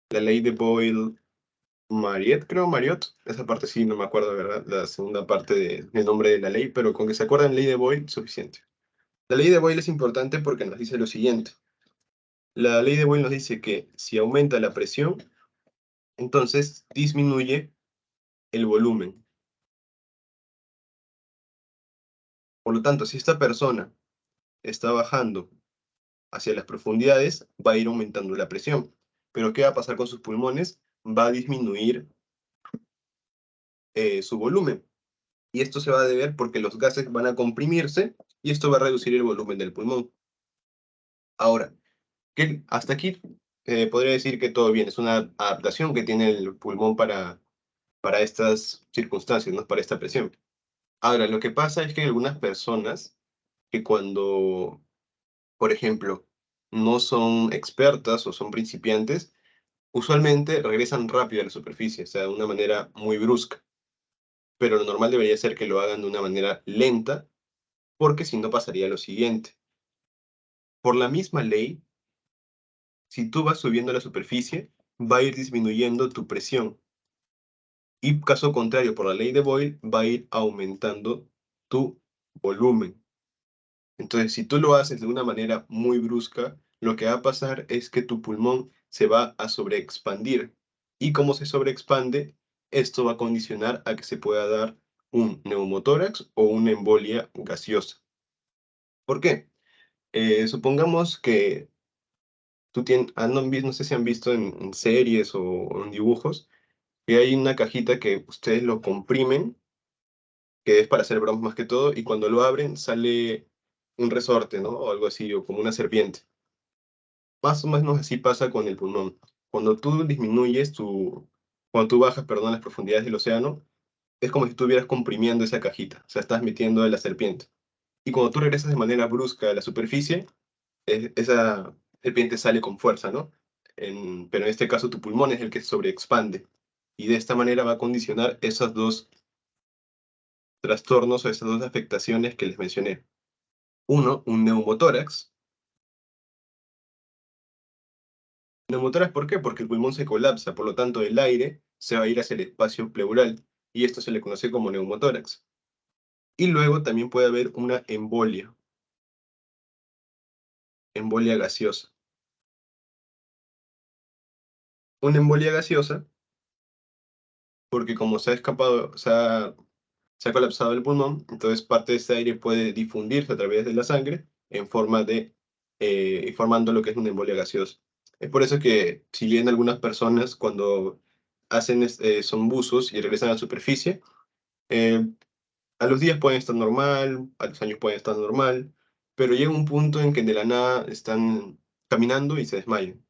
La ley de Boyle-Mariot, creo, Mariot. Esa parte sí, no me acuerdo, ¿verdad? La segunda parte del nombre de la ley, pero con que se acuerden ley de Boyle, suficiente. La ley de Boyle es importante porque nos dice lo siguiente. La ley de Boyle nos dice que si aumenta la presión, entonces disminuye el volumen. Por lo tanto, si esta persona está bajando hacia las profundidades, va a ir aumentando la presión. Pero ¿qué va a pasar con sus pulmones? Va a disminuir su volumen. Y esto se va a deber porque los gases van a comprimirse y esto va a reducir el volumen del pulmón. Ahora, hasta aquí podría decir que todo bien, es una adaptación que tiene el pulmón para estas circunstancias, ¿no? Para esta presión. Ahora, lo que pasa es que hay algunas personas que cuando, por ejemplo, no son expertas o son principiantes, usualmente regresan rápido a la superficie, o sea, de una manera muy brusca. Pero lo normal debería ser que lo hagan de una manera lenta, porque si no pasaría lo siguiente. Por la misma ley, si tú vas subiendo a la superficie, va a ir disminuyendo tu presión. Y caso contrario, por la ley de Boyle, va a ir aumentando tu volumen. Entonces, si tú lo haces de una manera muy brusca, lo que va a pasar es que tu pulmón se va a sobreexpandir. Y como se sobreexpande, esto va a condicionar a que se pueda dar un neumotórax o una embolia gaseosa. ¿Por qué? Supongamos que no sé si han visto en series o en dibujos, que hay una cajita que ustedes lo comprimen, que es para hacer bromas más que todo, y cuando lo abren sale un resorte, ¿no? O algo así, o como una serpiente. Más o menos así pasa con el pulmón. Cuando tú bajas, perdón, las profundidades del océano, es como si estuvieras comprimiendo esa cajita, o sea, estás metiendo a la serpiente. Y cuando tú regresas de manera brusca a la superficie, esa serpiente sale con fuerza, ¿no? Pero en este caso tu pulmón es el que sobreexpande. Y de esta manera va a condicionar esos dos trastornos o esas dos afectaciones que les mencioné. Uno, un neumotórax. Neumotórax, ¿por qué? Porque el pulmón se colapsa, por lo tanto el aire se va a ir hacia el espacio pleural y esto se le conoce como neumotórax. Y luego también puede haber una embolia gaseosa. Una embolia gaseosa porque como se ha escapado, se ha colapsado el pulmón, entonces parte de este aire puede difundirse a través de la sangre en forma de, formando lo que es una embolia gaseosa. Es por eso que si bien algunas personas cuando son buzos y regresan a la superficie, eh, a los días pueden estar normal, a los años pueden estar normal, pero llega un punto en que de la nada están caminando y se desmayan.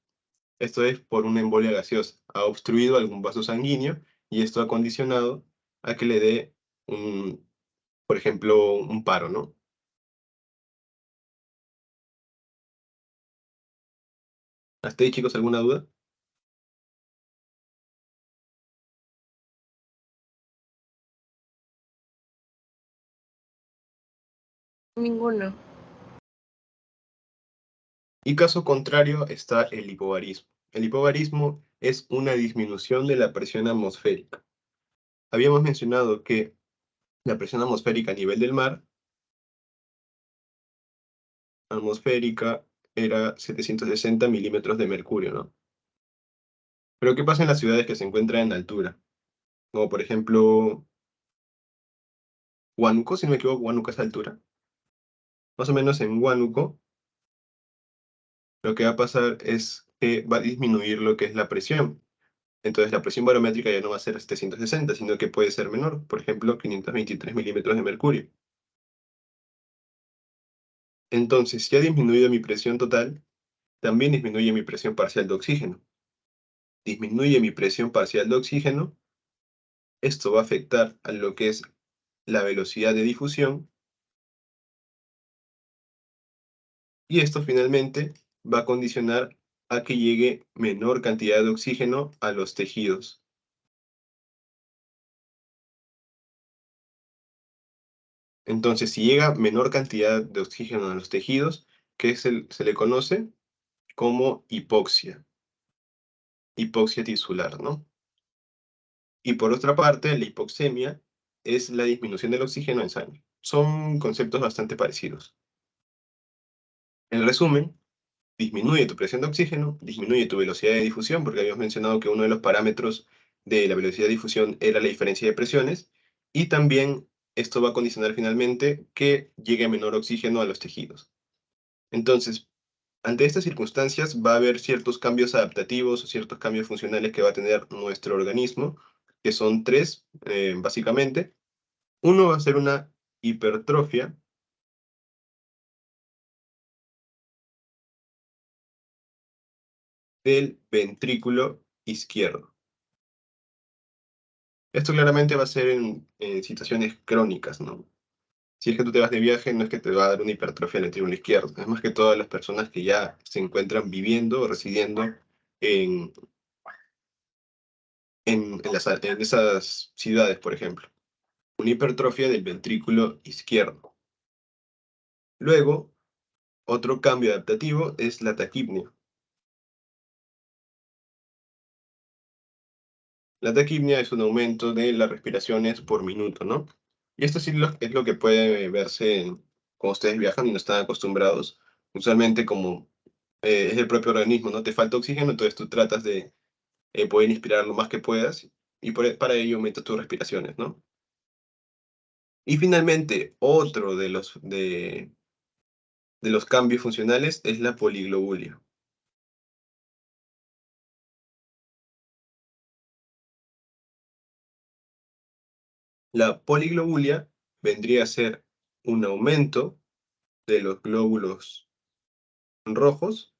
Esto es por una embolia gaseosa. Ha obstruido algún vaso sanguíneo y esto ha condicionado a que le dé por ejemplo, un paro, ¿no? ¿Hasta ahí, chicos, alguna duda? Ninguno. Y caso contrario está el hipobarismo. El hipobarismo es una disminución de la presión atmosférica. Habíamos mencionado que la presión atmosférica a nivel del mar, atmosférica, era 760 milímetros de mercurio, ¿no? Pero ¿qué pasa en las ciudades que se encuentran en altura? Como por ejemplo, Huánuco, si no me equivoco, Huánuco es altura. Más o menos en Huánuco, lo que va a pasar es que va a disminuir lo que es la presión. Entonces la presión barométrica ya no va a ser 760, sino que puede ser menor, por ejemplo, 523 milímetros de mercurio. Entonces, si ha disminuido mi presión total, también disminuye mi presión parcial de oxígeno. Disminuye mi presión parcial de oxígeno, esto va a afectar a lo que es la velocidad de difusión, y esto finalmente va a condicionar a que llegue menor cantidad de oxígeno a los tejidos. Entonces, si llega menor cantidad de oxígeno a los tejidos, se le conoce como hipoxia tisular, ¿no? Y por otra parte, la hipoxemia es la disminución del oxígeno en sangre. Son conceptos bastante parecidos. En resumen, disminuye tu presión de oxígeno, disminuye tu velocidad de difusión, porque habíamos mencionado que uno de los parámetros de la velocidad de difusión era la diferencia de presiones, y también esto va a condicionar finalmente que llegue menor oxígeno a los tejidos. Entonces, ante estas circunstancias va a haber ciertos cambios adaptativos o ciertos cambios funcionales que va a tener nuestro organismo, que son tres, básicamente. Uno va a ser una hipertrofia del ventrículo izquierdo. Esto claramente va a ser en situaciones crónicas, ¿no? Si es que tú te vas de viaje, no es que te va a dar una hipertrofia del ventrículo izquierdo. Es más que todas las personas que ya se encuentran viviendo o residiendo en, en esas ciudades, por ejemplo. Una hipertrofia del ventrículo izquierdo. Luego, otro cambio adaptativo es la taquipnia. La taquipnia es un aumento de las respiraciones por minuto, ¿no? Y esto sí es lo que puede verse cuando ustedes viajan y no están acostumbrados. Usualmente como es el propio organismo, ¿no? Te falta oxígeno, entonces tú tratas de poder inspirar lo más que puedas y para ello aumentas tus respiraciones, ¿no? Y finalmente, otro de los cambios funcionales es la poliglobulia. La poliglobulia vendría a ser un aumento de los glóbulos rojos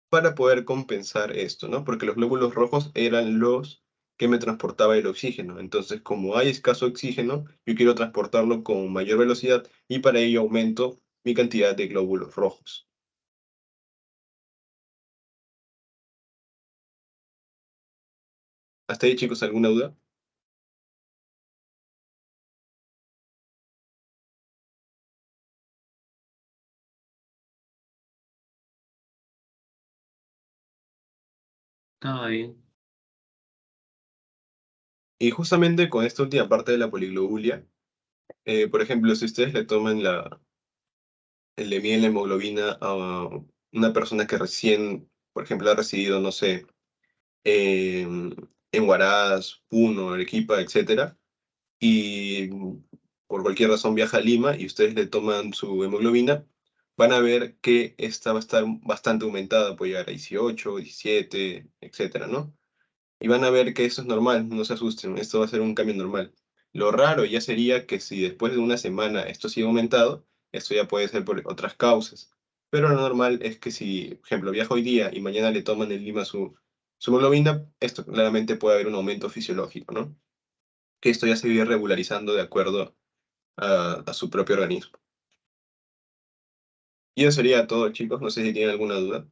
para poder compensar esto, ¿no? Porque los glóbulos rojos eran los que me transportaban el oxígeno. Entonces, como hay escaso oxígeno, yo quiero transportarlo con mayor velocidad y para ello aumento mi cantidad de glóbulos rojos. ¿Hasta ahí, chicos, alguna duda? Todo bien. Y justamente con esta última parte de la poliglobulia, por ejemplo, si ustedes le toman le miden la hemoglobina a una persona que recién, por ejemplo, ha recibido, no sé, en Huaraz, Puno, Arequipa, etcétera, y por cualquier razón viaja a Lima y ustedes le toman su hemoglobina, van a ver que esta va a estar bastante aumentada, puede llegar a 18, 17, etcétera, ¿no? Y van a ver que eso es normal, no se asusten, esto va a ser un cambio normal. Lo raro ya sería que si después de una semana esto sigue aumentado, esto ya puede ser por otras causas. Pero lo normal es que si, por ejemplo, viaja hoy día y mañana le toman en Lima su hemoglobina, esto claramente puede haber un aumento fisiológico, ¿no? Que esto ya se viene regularizando de acuerdo a su propio organismo. Y eso sería todo, chicos. No sé si tienen alguna duda.